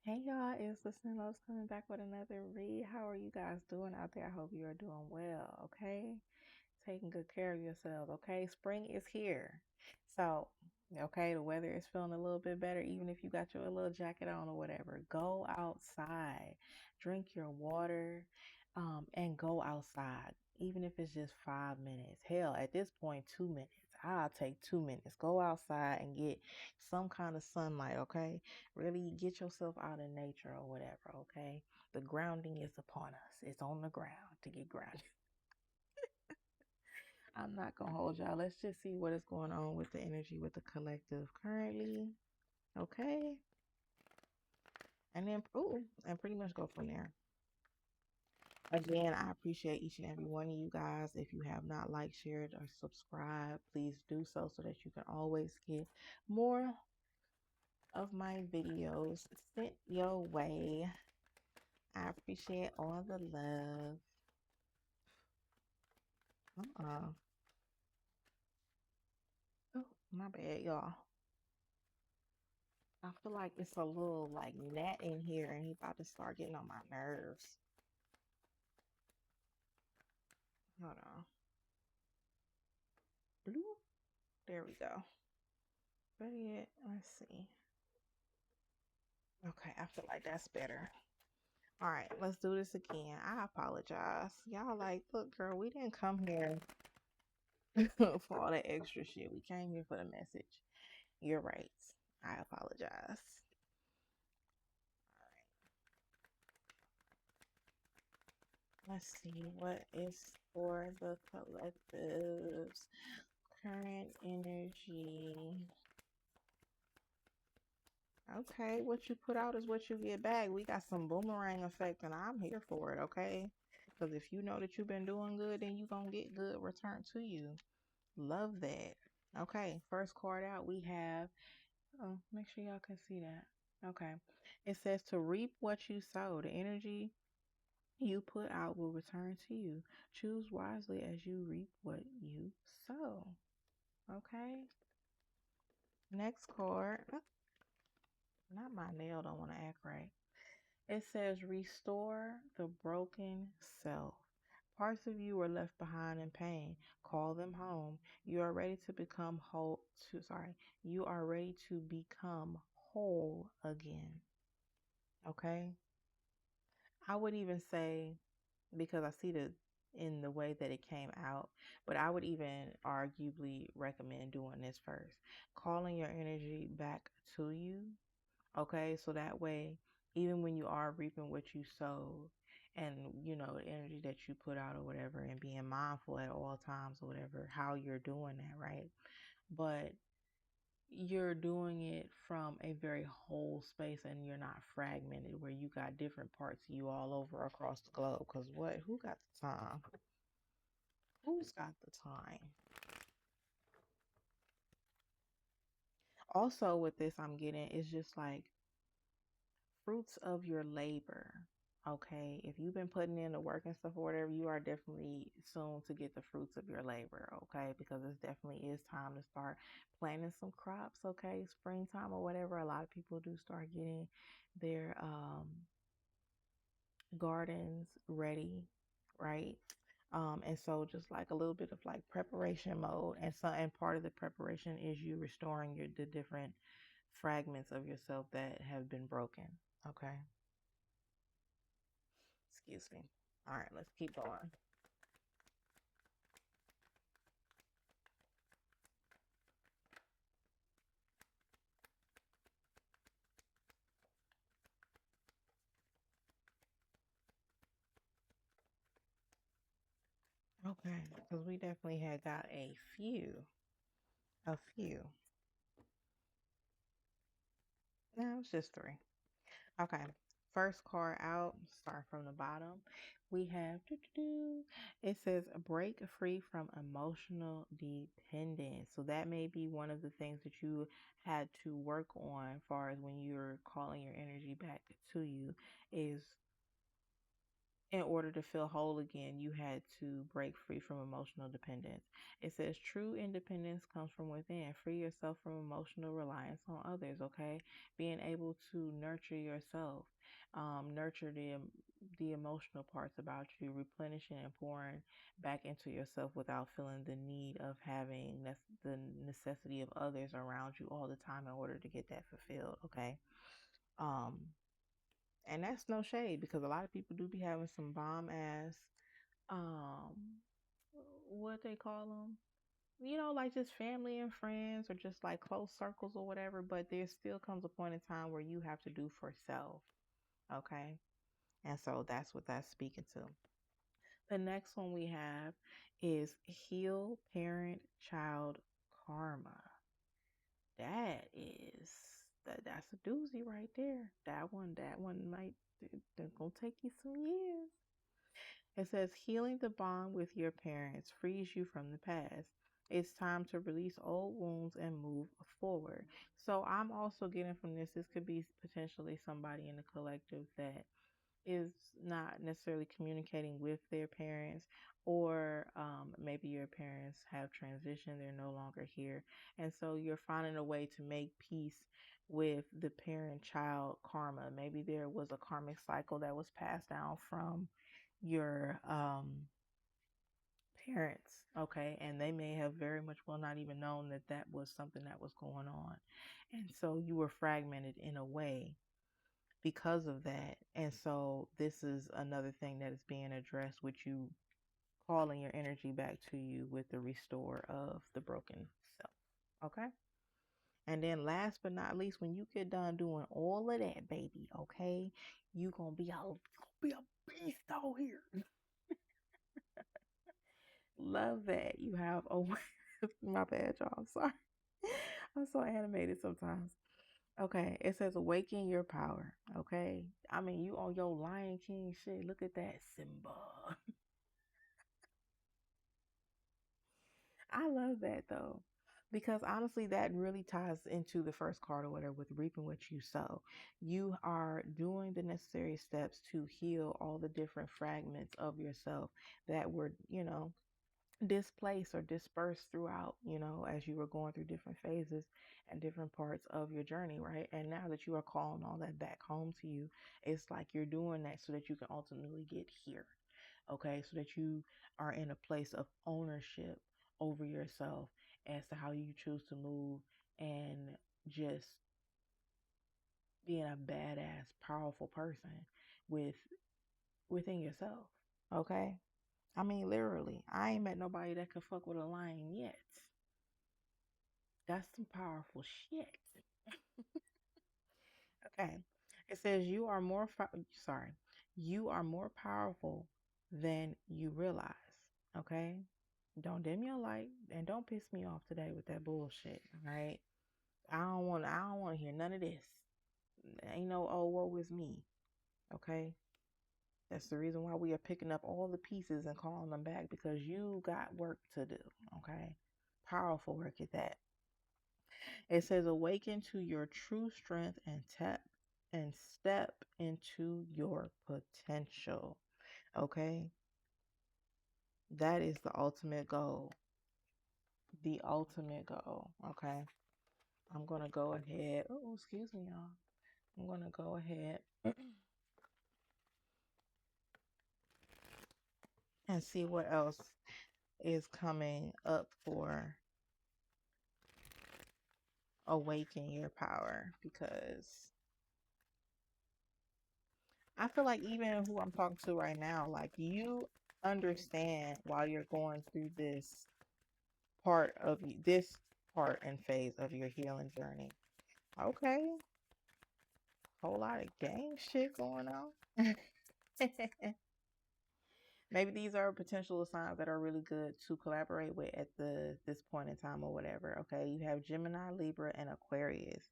Hey y'all, it's Listening Lotus coming back with another read. How are you guys doing out there? I hope you are doing well, okay? Taking good care of yourselves, okay? Spring is here. So, okay, the weather is feeling a little bit better, even if you got your little jacket on or whatever. Go outside, drink your water, and go outside, even if it's just 5 minutes. Hell, at this point, 2 minutes. I'll take 2 minutes. Go outside and get some kind of sunlight, okay? Really get yourself out in nature or whatever, okay? The grounding is upon us. It's on the ground to get grounded. I'm not gonna hold y'all. Let's just see what is going on with the energy with the collective currently. Okay. And then and pretty much go from there. Again, I appreciate each and every one of you guys. If you have not liked, shared, or subscribed, please do so that you can always get more of my videos sent your way. I appreciate all the love. Uh-uh. Oh, my bad, y'all. I feel like it's a little like gnat in here and he about to start getting on my nerves. Hold on. Blue. There we go. Better yet, let's see. Okay, I feel like that's better. All right, let's do this again. I apologize. Y'all like, look, girl, we didn't come here for all that extra shit. We came here for the message. You're right. I apologize. Let's see what is for the collectives. Current energy. Okay, what you put out is what you get back. We got some boomerang effect, and I'm here for it, okay? Because if you know that you've been doing good, then you're going to get good return to you. Love that. Okay, first card out, we have, oh, make sure y'all can see that. Okay, it says to reap what you sow. The energy you put out will return to you. Choose wisely as you reap what you sow. Okay, next card. Not my nail, don't want to act right. It says, restore the broken self. Parts of you were left behind in pain. Call them home. You are ready to become whole. You are ready to become whole again. Okay. I would even say, because I see the in the way that it came out, but I would even arguably recommend doing this first. Calling your energy back to you. Okay, so that way, even when you are reaping what you sow and the energy that you put out or whatever, and being mindful at all times or whatever, how you're doing that, right? But you're doing it from a very whole space and you're not fragmented where you got different parts of you all over across the globe. Because who got the time? Who's got the time? Also, with this, I'm getting, it's just like fruits of your labor. Okay, if you've been putting in the work and stuff or whatever, you are definitely soon to get the fruits of your labor. Okay, because it definitely is time to start planting some crops. Okay, springtime or whatever. A lot of people do start getting their gardens ready, right? And so just like a little bit of like preparation mode, and part of the preparation is you restoring the different fragments of yourself that have been broken. Okay. Excuse me. All right, let's keep going. Okay, because we definitely had got a few. A few. No, it's just three. Okay. First card out, start from the bottom. We have, it says break free from emotional dependence. So that may be one of the things that you had to work on as far as when you're calling your energy back to you is In order to feel whole again, you had to break free from emotional dependence. It says true independence comes from within. Free yourself from emotional reliance on others, okay? Being able to nurture yourself, nurture the emotional parts about you, replenishing and pouring back into yourself without feeling the need of having the necessity of others around you all the time in order to get that fulfilled, okay? Um, and that's no shade because a lot of people do be having some bomb ass, um, what they call them, like just family and friends or just like close circles or whatever. But there still comes a point in time where you have to do for self, okay? And so that's what that's speaking to. The next one we have is heal parent child karma. That is that's a doozy right there. That one might they're gonna take you some years. It says healing the bond with your parents frees you from the past. It's time to release old wounds and move forward. So I'm also getting from this could be potentially somebody in the collective that is not necessarily communicating with their parents, or maybe your parents have transitioned, they're no longer here. And so you're finding a way to make peace with the parent child karma. Maybe there was a karmic cycle that was passed down from your parents, okay, and they may have very much well not even known that that was something that was going on. And so you were fragmented in a way because of that. And so this is another thing that is being addressed with you calling your energy back to you with the restore of the broken self. Okay. And then last but not least, when you get done doing all of that, baby, okay, you gonna be a beast out here. Love that. You have my bad, y'all. I'm sorry. I'm so animated sometimes. Okay, it says awaken your power. Okay, I mean you on your Lion King shit. Look at that Simba. I love that though, because honestly, that really ties into the first card or whatever with reaping what you sow. You are doing the necessary steps to heal all the different fragments of yourself that were, displaced or dispersed throughout, as you were going through different phases and different parts of your journey, right? And now that you are calling all that back home to you, it's like you're doing that so that you can ultimately get here, okay? So that you are in a place of ownership over yourself as to how you choose to move and just being a badass, powerful person with within yourself, okay? I mean, literally, I ain't met nobody that could fuck with a lion yet. That's some powerful shit. Okay. It says you are more powerful than you realize. Okay. Don't dim your light and don't piss me off today with that bullshit. All right. I don't want to hear none of this. Ain't no, oh, woe is me. Okay. That's the reason why we are picking up all the pieces and calling them back, because you got work to do. Okay. Powerful work at that. It says awaken to your true strength and step into your potential. Okay? That is the ultimate goal. The ultimate goal. Okay? I'm going to go ahead. Oh, excuse me, y'all. I'm going to go ahead and see what else is coming up for awaken your power, because I feel like even who I'm talking to right now, like you understand while you're going through this part and phase of your healing journey. Okay, whole lot of gang shit going on. Maybe these are potential signs that are really good to collaborate with at this point in time or whatever. Okay, you have Gemini, Libra, and Aquarius.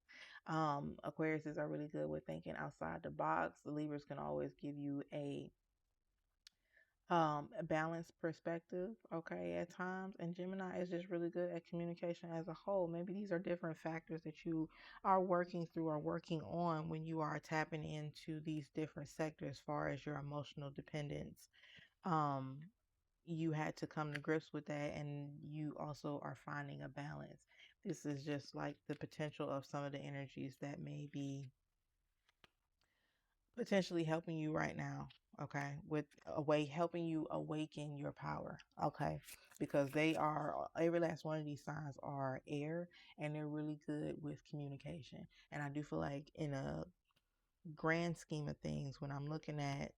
Aquariuses are really good with thinking outside the box. The Libras can always give you A balanced perspective, okay, at times. And Gemini is just really good at communication as a whole. Maybe these are different factors that you are working through or working on when you are tapping into these different sectors as far as your emotional dependence. Um, you had to come to grips with that, and you also are finding a balance. This is just like the potential of some of the energies that may be potentially helping you right now, okay, with a way helping you awaken your power, okay, because they are every last one of these signs are air, and they're really good with communication. And I do feel like in a grand scheme of things, when I'm looking at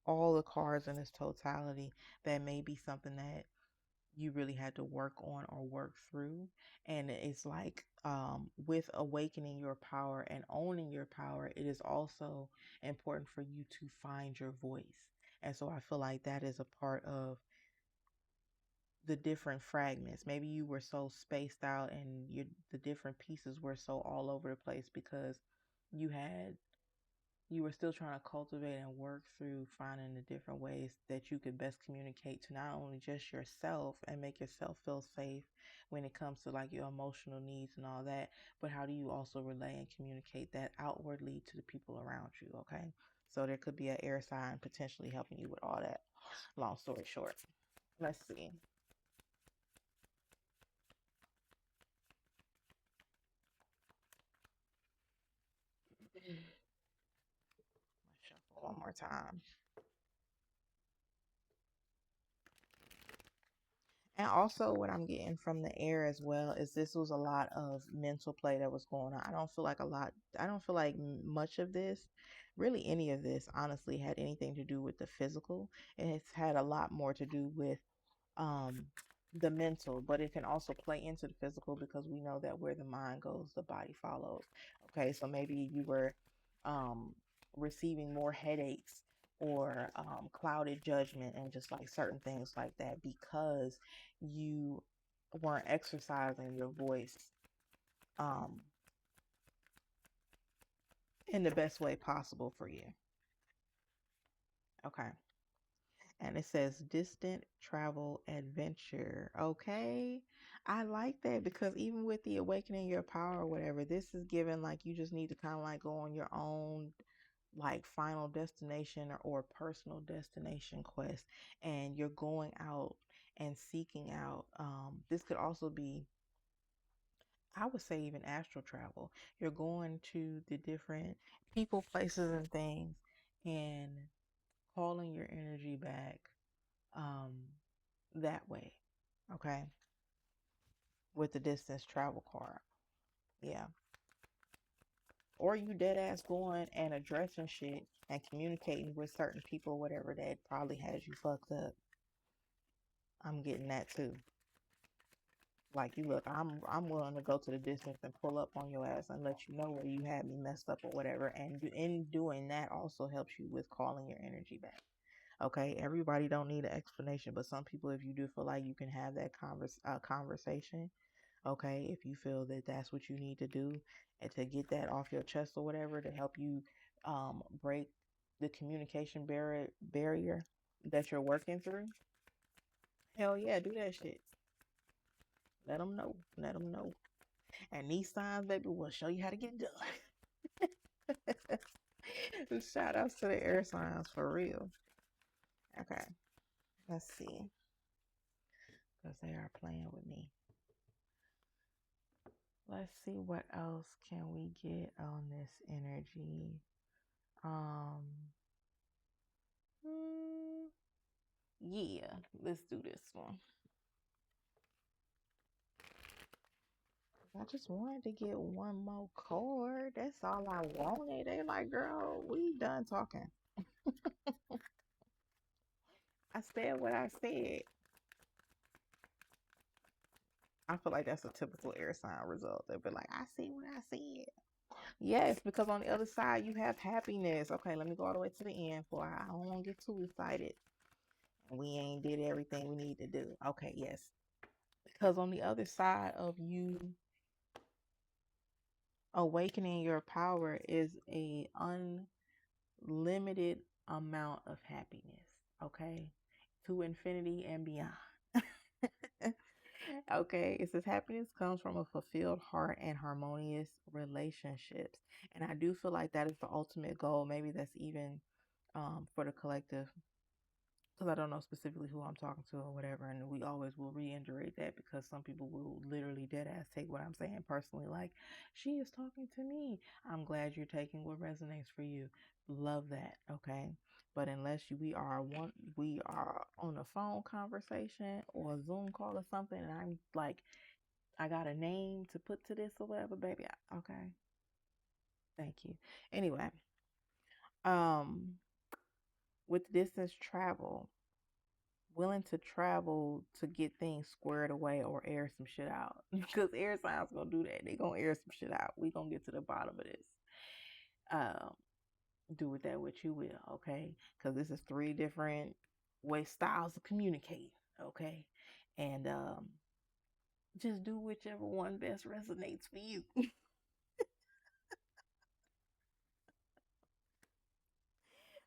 all the cards in its totality, that may be something that you really had to work on or work through. And it's like, with awakening your power and owning your power, it is also important for you to find your voice. And so I feel like that is a part of the different fragments. Maybe you were so spaced out and the different pieces were so all over the place because you had you were still trying to cultivate and work through finding the different ways that you could best communicate to not only just yourself and make yourself feel safe when it comes to like your emotional needs and all that, but how do you also relay and communicate that outwardly to the people around you, okay? So there could be an air sign potentially helping you with all that. Long story short, let's see. Let's shuffle one more time. And also, what I'm getting from the air as well is this was a lot of mental play that was going on. I don't feel like much of this, really any of this, honestly, had anything to do with the physical. It's had a lot more to do with um, the mental, but it can also play into the physical because we know that where the mind goes, the body follows. Okay, so maybe you were um, receiving more headaches or clouded judgment and just like certain things like that because you weren't exercising your voice um, in the best way possible for you. Okay. And it says distant travel adventure. Okay. I like that because even with the awakening your power or whatever, this is given like you just need to kind of like go on your own like final destination or personal destination quest, and you're going out and seeking out this could also be, I would say, even astral travel. You're going to the different people, places, and things, and calling your energy back um, that way. Okay. With the distance travel card. Yeah. Or you dead ass going and addressing shit and communicating with certain people, whatever, that probably has you fucked up. I'm getting that too. Like you look, I'm willing to go to the distance and pull up on your ass and let you know where you had me messed up or whatever. And in doing that also helps you with calling your energy back. Okay, everybody don't need an explanation, but some people, if you do feel like you can have that conversation, okay, if you feel that that's what you need to do and to get that off your chest or whatever to help you break the communication barrier that you're working through, hell yeah, do that shit. Let them know. Let them know. And these signs, baby, will show you how to get it done. Shout outs to the air signs for real. Okay, let's see. Because they are playing with me. Let's see what else can we get on this energy. Um, hmm, yeah, let's do this one. I just wanted to get one more card. That's all I wanted. They like, girl, we done talking. I said what I said. I feel like that's a typical air sign result. They'll be like, I see what I said. Yes, because on the other side you have happiness. Okay, let me go all the way to the end for I don't want to get too excited. We ain't did everything we need to do. Okay, yes. Because on the other side of you awakening your power is a unlimited amount of happiness. Okay. to infinity and beyond. Okay, it says happiness comes from a fulfilled heart and harmonious relationships. And I do feel like that is the ultimate goal. Maybe that's even for the collective, because I don't know specifically who I'm talking to or whatever. And we always will reiterate that because some people will literally dead ass take what I'm saying personally, like, she is talking to me. I'm glad you're taking what resonates for you. Love that. Okay. But unless we are on a phone conversation or a Zoom call or something, and I'm like, I got a name to put to this or whatever, baby. Okay. Thank you. Anyway, um, with distance travel, willing to travel to get things squared away or air some shit out. Because air signs gonna do that. They gonna air some shit out. We gonna get to the bottom of this. Um, do with that what you will, okay? Because this is three different way styles of communicating, okay? And just do whichever one best resonates for you.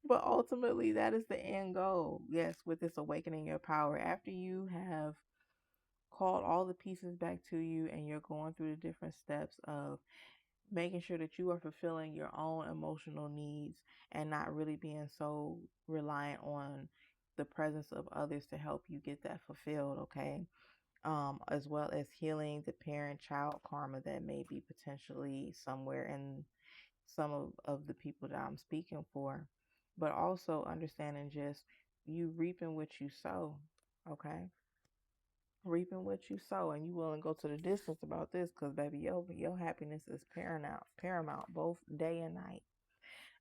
But ultimately, that is the end goal. Yes, with this awakening your power. After you have called all the pieces back to you and you're going through the different steps of making sure that you are fulfilling your own emotional needs and not really being so reliant on the presence of others to help you get that fulfilled, okay? As well as healing the parent child karma that may be potentially somewhere in some of the people that I'm speaking for, but also understanding just you reaping what you sow, okay? Reaping what you sow, and you willing to go to the distance about this, because baby, your happiness is paramount, both day and night.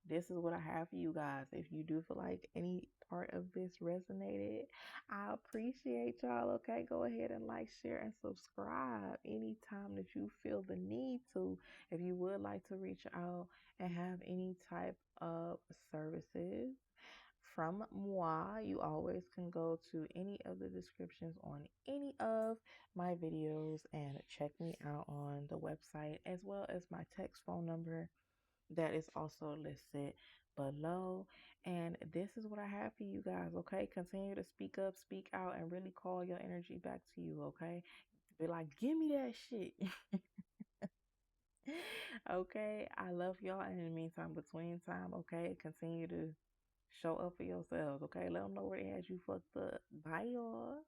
This is what I have for you guys. If you do feel like any part of this resonated, I appreciate y'all. Okay, go ahead and like, share, and subscribe anytime that you feel the need to. If you would like to reach out and have any type of services from moi, you always can go to any of the descriptions on any of my videos and check me out on the website, as well as my text phone number that is also listed below. And this is what I have for you guys, okay? Continue to speak up, speak out, and really call your energy back to you, okay? Be like, give me that shit. Okay, I love y'all. And in the meantime, between time, okay, continue to show up for yourselves, okay? Let them know where they had you fucked up. Bye, y'all.